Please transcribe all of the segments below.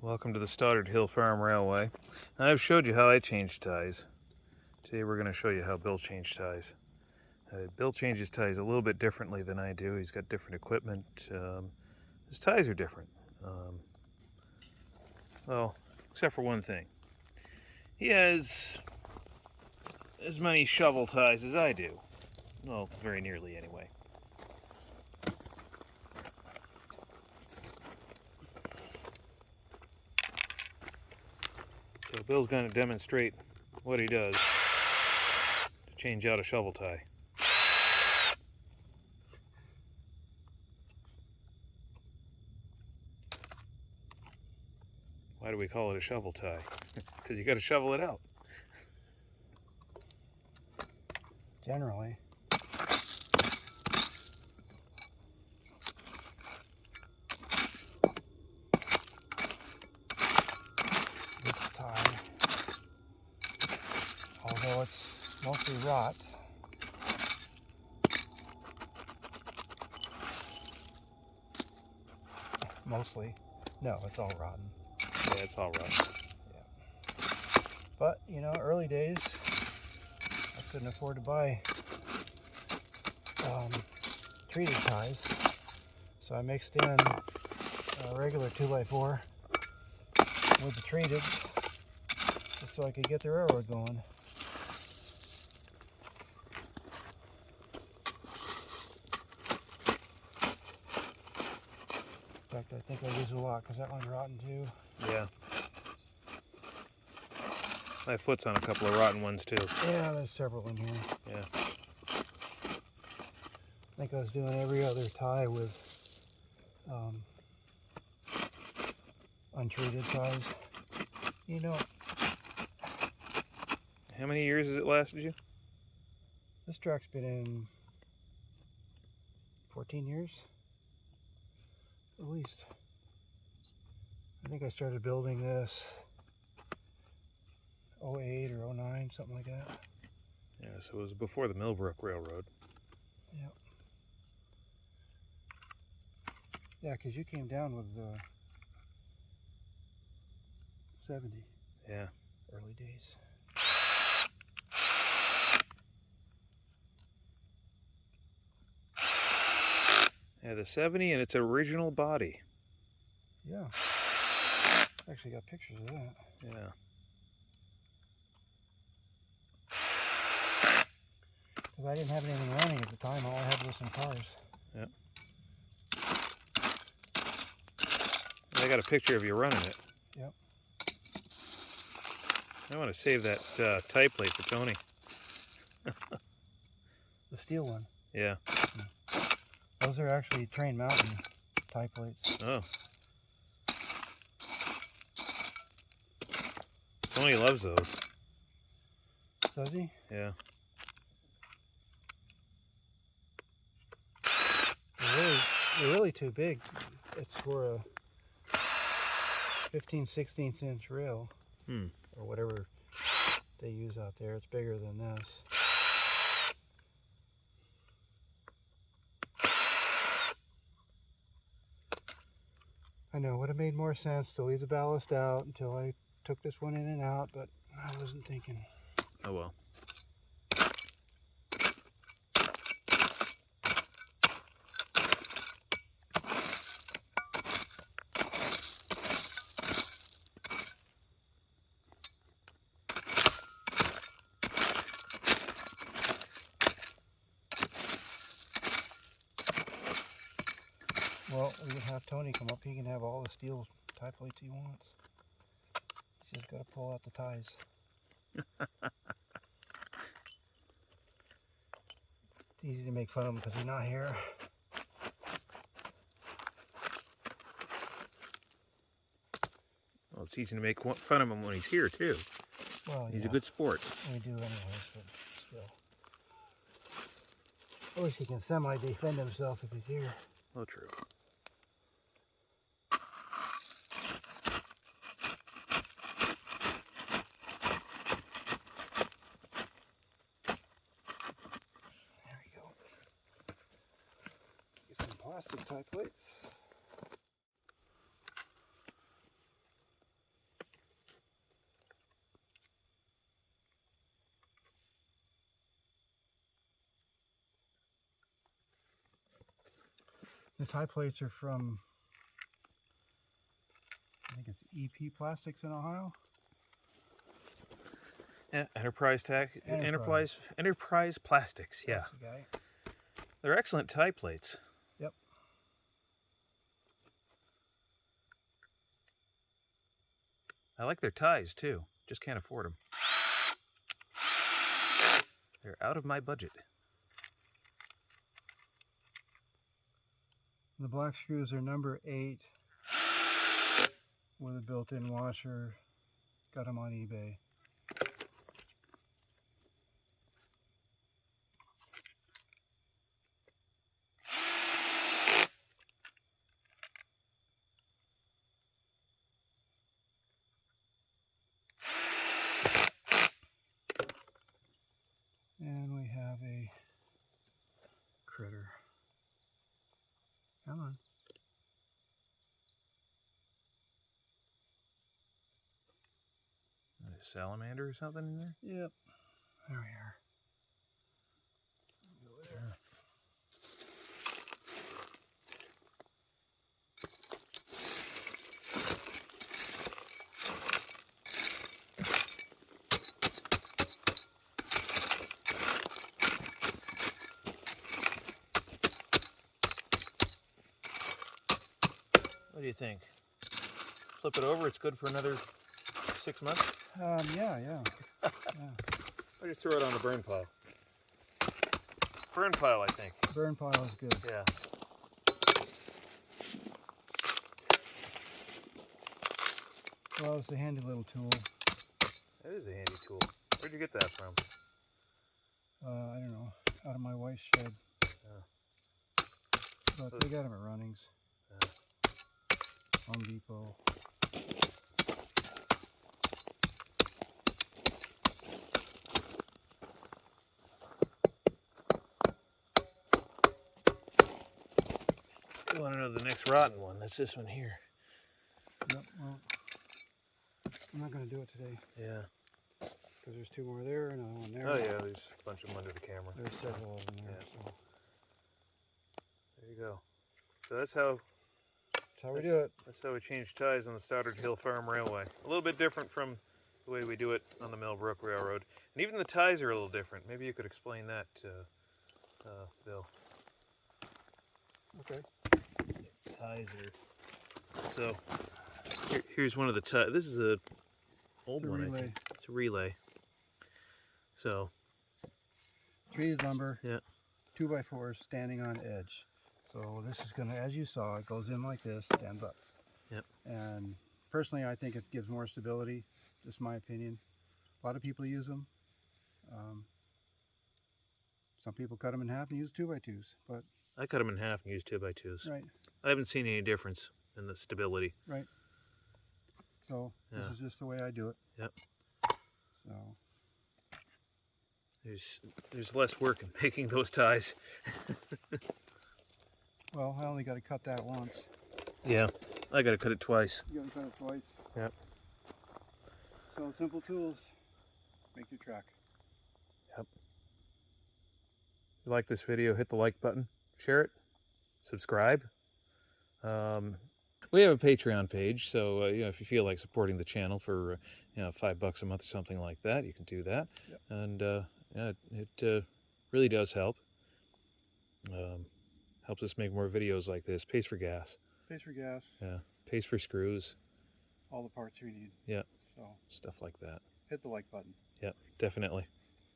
Welcome to the Stoddard Hill Farm Railway. I've showed you how I change ties. Today we're going to show you how Bill changed ties. Bill changes ties a little bit differently than I do. He's got different equipment. His ties are different. Well, except for one thing. He has as many shovel ties as I do. Well, very nearly anyway. So Bill's going to demonstrate what he does to change out a shovel tie. Why do we call it a shovel tie? Because you got to shovel it out. Generally. This tie, although it's mostly rot, it's all rotten. Yeah, it's all rotten. Yeah. But, you know, early days, I couldn't afford to buy treated ties, so I mixed in a regular 2x4 with the treated, just so I could get the railroad going. In fact, I think I use a lot because that one's rotten too. Yeah. My foot's on a couple of rotten ones too. Yeah, there's several in here. Yeah. I think I was doing every other tie with untreated ties. You know, How many years has it lasted you? this truck's been in 14 years, at least. I think I started building this 08 or 09, something like that. Yeah, so it was before the Millbrook Railroad. Yep. Yeah, because you came down with 70. Yeah. Early days. Yeah, the 70 and its original body. Yeah. Actually got pictures of that. Yeah. Because I didn't have anything running at the time. All I had was some cars. Yeah. I got a picture of you running it. Yep. I want to save that tie plate for Tony. The steel one. Yeah. Those are actually Train Mountain tie plates. Oh. Tony loves those. Does he? Yeah. They're really too big. It's for a 15/16 inch rail. Or whatever they use out there. It's bigger than this. I know, it would have made more sense to leave the ballast out until I took this one in and out, but I wasn't thinking. Oh well. Well, we can have Tony come up. He can have all the steel tie plates he wants. He's just got to pull out the ties. It's easy to make fun of him because he's not here. Well, it's easy to make fun of him when he's here too. Well, He's yeah, a good sport. we do anyways, but still. At least he can semi-defend himself if he's here. Oh, true. There we go. Get some plastic tie plates. The tie plates are from, I think it's EP Plastics in Ohio. Yeah, Enterprise Plastics. Yeah, That's the guy. they're excellent tie plates. Yep. I like their ties too. Just can't afford them. They're out of my budget. The black screws are number 8 with a built-in washer. Got them on eBay. And we have a critter. Come on. A salamander or something in there? Yep. There we are. Go there. What do you think? Flip it over, it's good for another 6 months? Yeah. I just throw it on the burn pile. Burn pile, I think. Burn pile is good. Yeah. Well, it's a handy little tool. That is a handy tool. Where'd you get that from? I don't know, out of my wife's shed. Yeah. But they got them at Runnings. Yeah. Home Depot. You want to know the next rotten one? That's this one here. Yep, well, I'm not going to do it today. Yeah. Because there's 2 more there and another one there. Oh yeah, there's a bunch of them under the camera. There's several of them there. Yeah. So There you go. So that's how we do it. That's how we change ties on the Stoddard Hill Farm Railway. A little bit different from the way we do it on the Millbrook Railroad. And even the ties are a little different. Maybe you could explain that, Bill. Okay. Ties are... So, here's one of the ties. This is a old It's a one, I relay. think. It's a relay. So... Treated lumber. Yeah. 2x4s standing on edge. So this is going to, as you saw, it goes in like this, stands up. Yep. And personally, I think it gives more stability. Just my opinion. A lot of people use them. Some people cut them in half and use 2x2s, but I cut them in half and use 2x2s. right, I haven't seen any difference in the stability. right. So Yeah. this is just the way I do it. Yep. So There's less work in making those ties. well, I only got to cut that once. Yeah, I got to cut it twice. You got to cut it twice. Yep. So simple tools make your track. Yep. If you like this video, hit the like button, share it, subscribe. We have a Patreon page, so if you feel like supporting the channel for $5 a month or something like that, you can do that. Yep. And it really does help. Helps us make more videos like this. Pays for gas. Pays for gas. Yeah. Pays for screws. All the parts we need. Yeah. So Stuff like that. hit the like button. Yeah, definitely.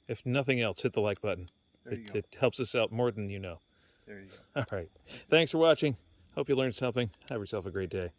If nothing else, hit the like button. There you go. It helps us out more than you know. There you go. All right. Thanks for watching. Hope you learned something. Have yourself a great day.